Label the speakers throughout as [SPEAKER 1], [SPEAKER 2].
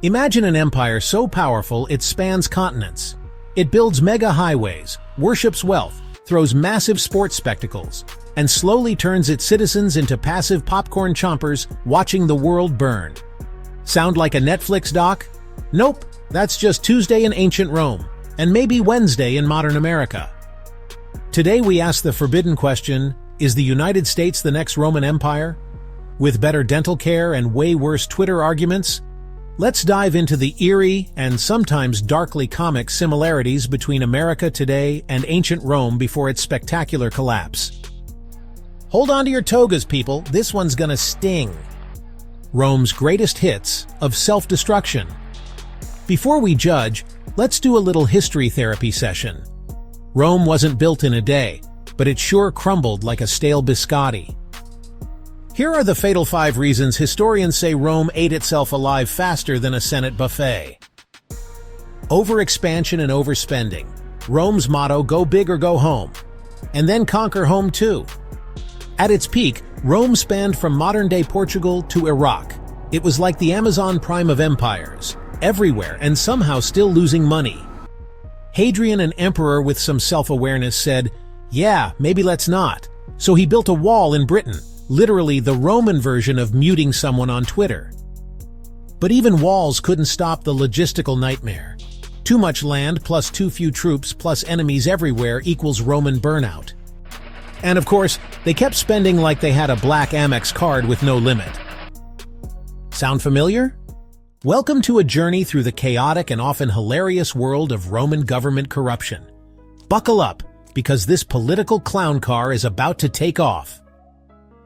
[SPEAKER 1] Imagine an empire so powerful it spans continents. It builds mega highways, worships wealth, throws massive sports spectacles, and slowly turns its citizens into passive popcorn chompers watching the world burn. Sound like a Netflix doc? Nope, that's just Tuesday in ancient Rome, and maybe Wednesday in modern America. Today we ask the forbidden question, is the United States the next Roman Empire? With better dental care and way worse Twitter arguments? Let's dive into the eerie and sometimes darkly comic similarities between America today and ancient Rome before its spectacular collapse. Hold on to your togas, people, this one's gonna sting. Rome's greatest hits of self-destruction. Before we judge, let's do a little history therapy session. Rome wasn't built in a day, but it sure crumbled like a stale biscotti. Here are the fatal 5 reasons historians say Rome ate itself alive faster than a Senate buffet. Overexpansion and overspending. Rome's motto, go big or go home. And then conquer home too. At its peak, Rome spanned from modern-day Portugal to Iraq. It was like the Amazon Prime of empires, everywhere and somehow still losing money. Hadrian, an emperor with some self-awareness, said, "Yeah, maybe let's not." So he built a wall in Britain, literally the Roman version of muting someone on Twitter. But even walls couldn't stop the logistical nightmare. Too much land plus too few troops plus enemies everywhere equals Roman burnout. And of course, they kept spending like they had a black Amex card with no limit. Sound familiar? Welcome to a journey through the chaotic and often hilarious world of Roman government corruption. Buckle up, because this political clown car is about to take off.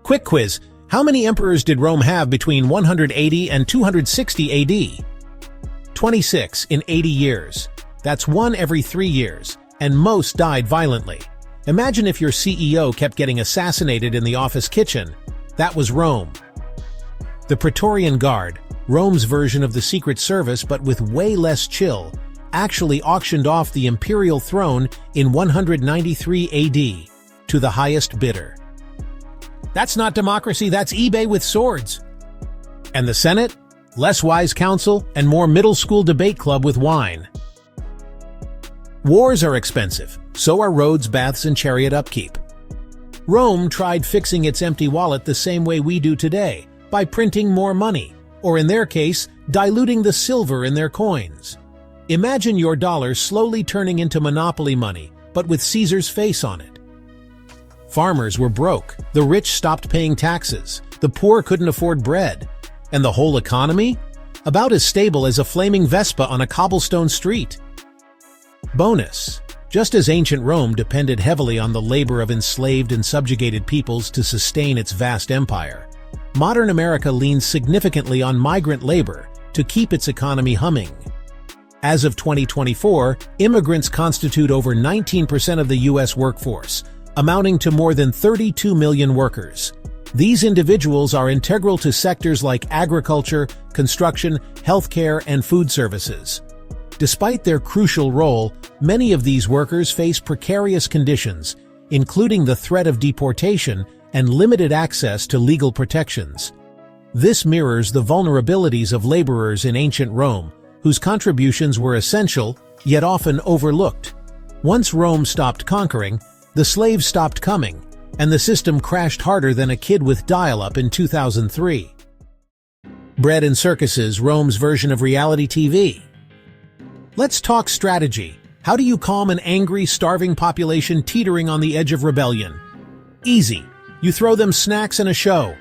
[SPEAKER 1] Quick quiz, how many emperors did Rome have between 180 and 260 AD? 26 in 80 years. That's 1 every 3 years, and most died violently. Imagine if your CEO kept getting assassinated in the office kitchen. That was Rome. The Praetorian Guard, Rome's version of the Secret Service but with way less chill, actually auctioned off the imperial throne in 193 AD to the highest bidder. That's not democracy, that's eBay with swords. And the Senate? Less wise counsel and more middle school debate club with wine. Wars are expensive, so are roads, baths, and chariot upkeep. Rome tried fixing its empty wallet the same way we do today, by printing more money, or in their case, diluting the silver in their coins. Imagine your dollar slowly turning into monopoly money, but with Caesar's face on it. Farmers were broke, the rich stopped paying taxes, the poor couldn't afford bread, and the whole economy? About as stable as a flaming Vespa on a cobblestone street. Bonus: just as ancient Rome depended heavily on the labor of enslaved and subjugated peoples to sustain its vast empire, modern America leans significantly on migrant labor to keep its economy humming. As of 2024, immigrants constitute over 19% of the U.S. workforce, amounting to more than 32 million workers. These individuals are integral to sectors like agriculture, construction, healthcare, and food services. Despite their crucial role, many of these workers face precarious conditions, including the threat of deportation and limited access to legal protections. This mirrors the vulnerabilities of laborers in ancient Rome, whose contributions were essential, yet often overlooked. Once Rome stopped conquering, the slaves stopped coming, and the system crashed harder than a kid with dial-up in 2003. Bread and circuses, Rome's version of reality TV. Let's talk strategy. How do you calm an angry, starving population teetering on the edge of rebellion? Easy. You throw them snacks and a show.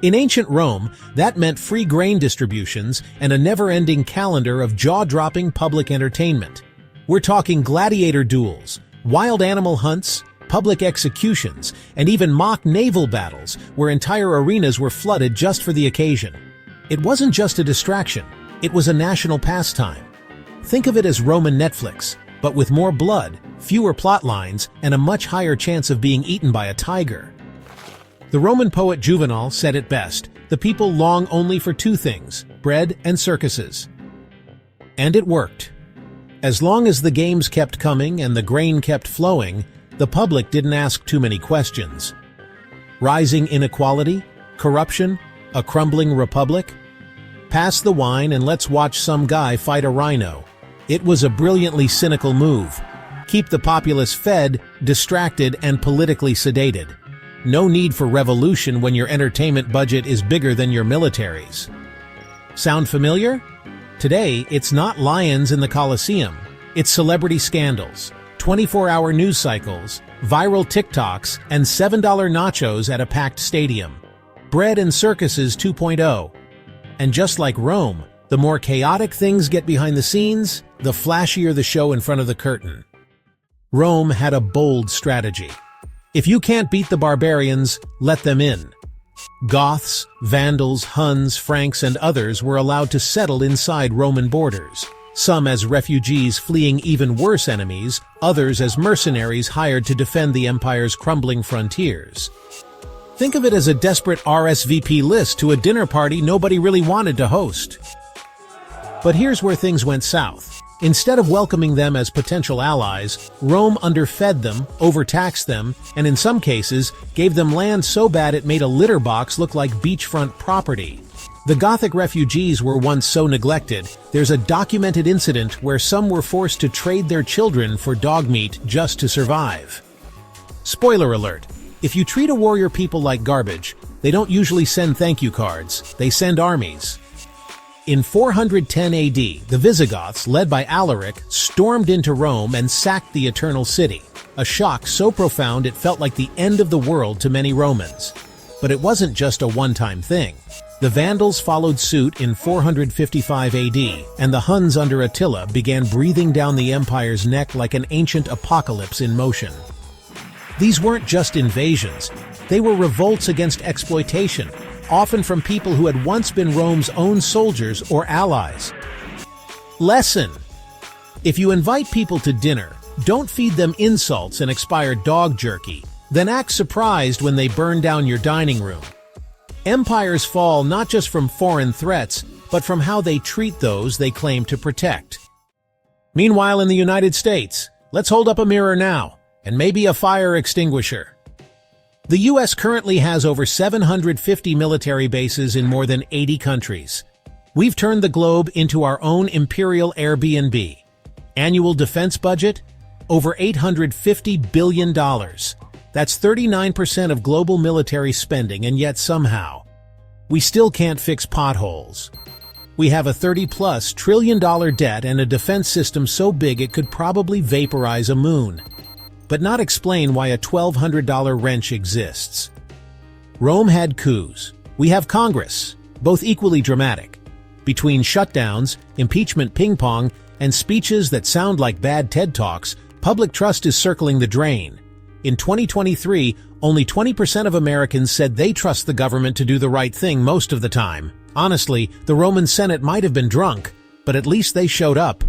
[SPEAKER 1] In ancient Rome, that meant free grain distributions and a never-ending calendar of jaw-dropping public entertainment. We're talking gladiator duels, wild animal hunts, public executions, and even mock naval battles where entire arenas were flooded just for the occasion. It wasn't just a distraction, it was a national pastime. Think of it as Roman Netflix, but with more blood, fewer plot lines, and a much higher chance of being eaten by a tiger. The Roman poet Juvenal said it best, the people long only for 2 things, bread and circuses. And it worked. As long as the games kept coming and the grain kept flowing, the public didn't ask too many questions. Rising inequality, corruption, a crumbling republic? Pass the wine and let's watch some guy fight a rhino. It was a brilliantly cynical move. Keep the populace fed, distracted, and politically sedated. No need for revolution when your entertainment budget is bigger than your military's. Sound familiar? Today, it's not lions in the Colosseum. It's celebrity scandals, 24-hour news cycles, viral TikToks, and $7 nachos at a packed stadium. Bread and circuses 2.0. And just like Rome, the more chaotic things get behind the scenes, the flashier the show in front of the curtain. Rome had a bold strategy. If you can't beat the barbarians, let them in. Goths, Vandals, Huns, Franks, and others were allowed to settle inside Roman borders. Some as refugees fleeing even worse enemies, others as mercenaries hired to defend the empire's crumbling frontiers. Think of it as a desperate RSVP list to a dinner party nobody really wanted to host. But here's where things went south. Instead of welcoming them as potential allies, Rome underfed them, overtaxed them, and in some cases, gave them land so bad it made a litter box look like beachfront property. The Gothic refugees were once so neglected, there's a documented incident where some were forced to trade their children for dog meat just to survive. Spoiler alert, if you treat a warrior people like garbage, they don't usually send thank you cards, they send armies. In 410 AD, the Visigoths, led by Alaric, stormed into Rome and sacked the Eternal City, a shock so profound it felt like the end of the world to many Romans. But it wasn't just a one-time thing. The Vandals followed suit in 455 AD, and the Huns under Attila began breathing down the empire's neck like an ancient apocalypse in motion. These weren't just invasions, they were revolts against exploitation, often from people who had once been Rome's own soldiers or allies. Lesson: if you invite people to dinner, don't feed them insults and expired dog jerky, then act surprised when they burn down your dining room. Empires fall not just from foreign threats, but from how they treat those they claim to protect. Meanwhile, in the United States, let's hold up a mirror now, and maybe a fire extinguisher. The U.S. currently has over 750 military bases in more than 80 countries. We've turned the globe into our own imperial Airbnb. Annual defense budget? Over $850 billion. That's 39% of global military spending, and yet somehow, we still can't fix potholes. We have a $30+ trillion debt and a defense system so big it could probably vaporize a moon, but not explain why a $1,200 wrench exists. Rome had coups. We have Congress, both equally dramatic. Between shutdowns, impeachment ping-pong, and speeches that sound like bad TED Talks, public trust is circling the drain. In 2023, only 20% of Americans said they trust the government to do the right thing most of the time. Honestly, the Roman Senate might have been drunk, but at least they showed up.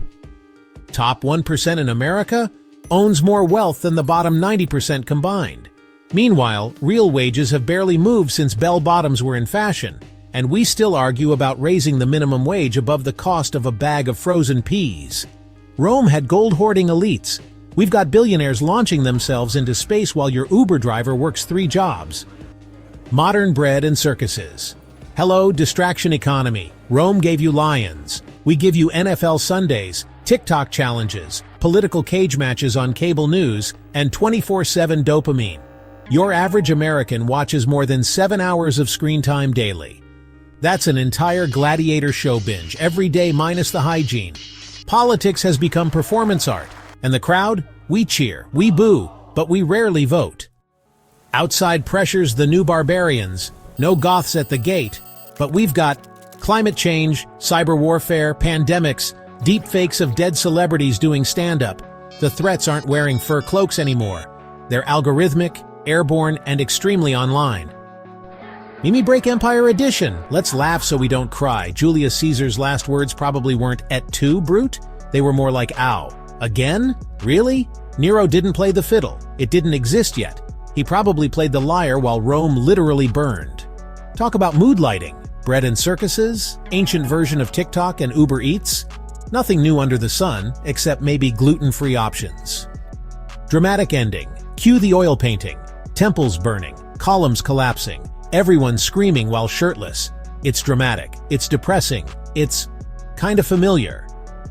[SPEAKER 1] Top 1% in America owns more wealth than the bottom 90% combined. Meanwhile, real wages have barely moved since bell-bottoms were in fashion, and we still argue about raising the minimum wage above the cost of a bag of frozen peas. Rome had gold-hoarding elites. We've got billionaires launching themselves into space while your Uber driver works 3 jobs. Modern bread and circuses. Hello, distraction economy. Rome gave you lions. We give you NFL Sundays, TikTok challenges, political cage matches on cable news, and 24/7 dopamine. Your average American watches more than 7 hours of screen time daily. That's an entire gladiator show binge, every day minus the hygiene. Politics has become performance art. And the crowd? We cheer, we boo, but we rarely vote. Outside pressures the new barbarians. No Goths at the gate. But we've got climate change, cyber warfare, pandemics, deepfakes of dead celebrities doing stand-up. The threats aren't wearing fur cloaks anymore. They're algorithmic, airborne, and extremely online. Mimi Break Empire Edition. Let's laugh so we don't cry. Julius Caesar's last words probably weren't "et tu, brute"? They were more like "ow." Again? Really? Nero didn't play the fiddle. It didn't exist yet. He probably played the lyre while Rome literally burned. Talk about mood lighting. Bread and circuses? Ancient version of TikTok and Uber Eats? Nothing new under the sun, except maybe gluten-free options. Dramatic ending. Cue the oil painting. Temples burning. Columns collapsing. Everyone screaming while shirtless. It's dramatic. It's depressing. It's kind of familiar.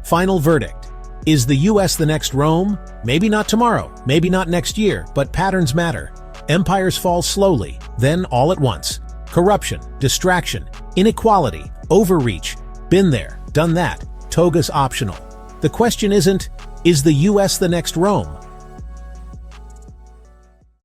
[SPEAKER 1] Final verdict. Is the US the next Rome? Maybe not tomorrow, maybe not next year, but patterns matter. Empires fall slowly, then all at once. Corruption, distraction, inequality, overreach. Been there, done that. Toga's optional. The question isn't, is the US the next Rome?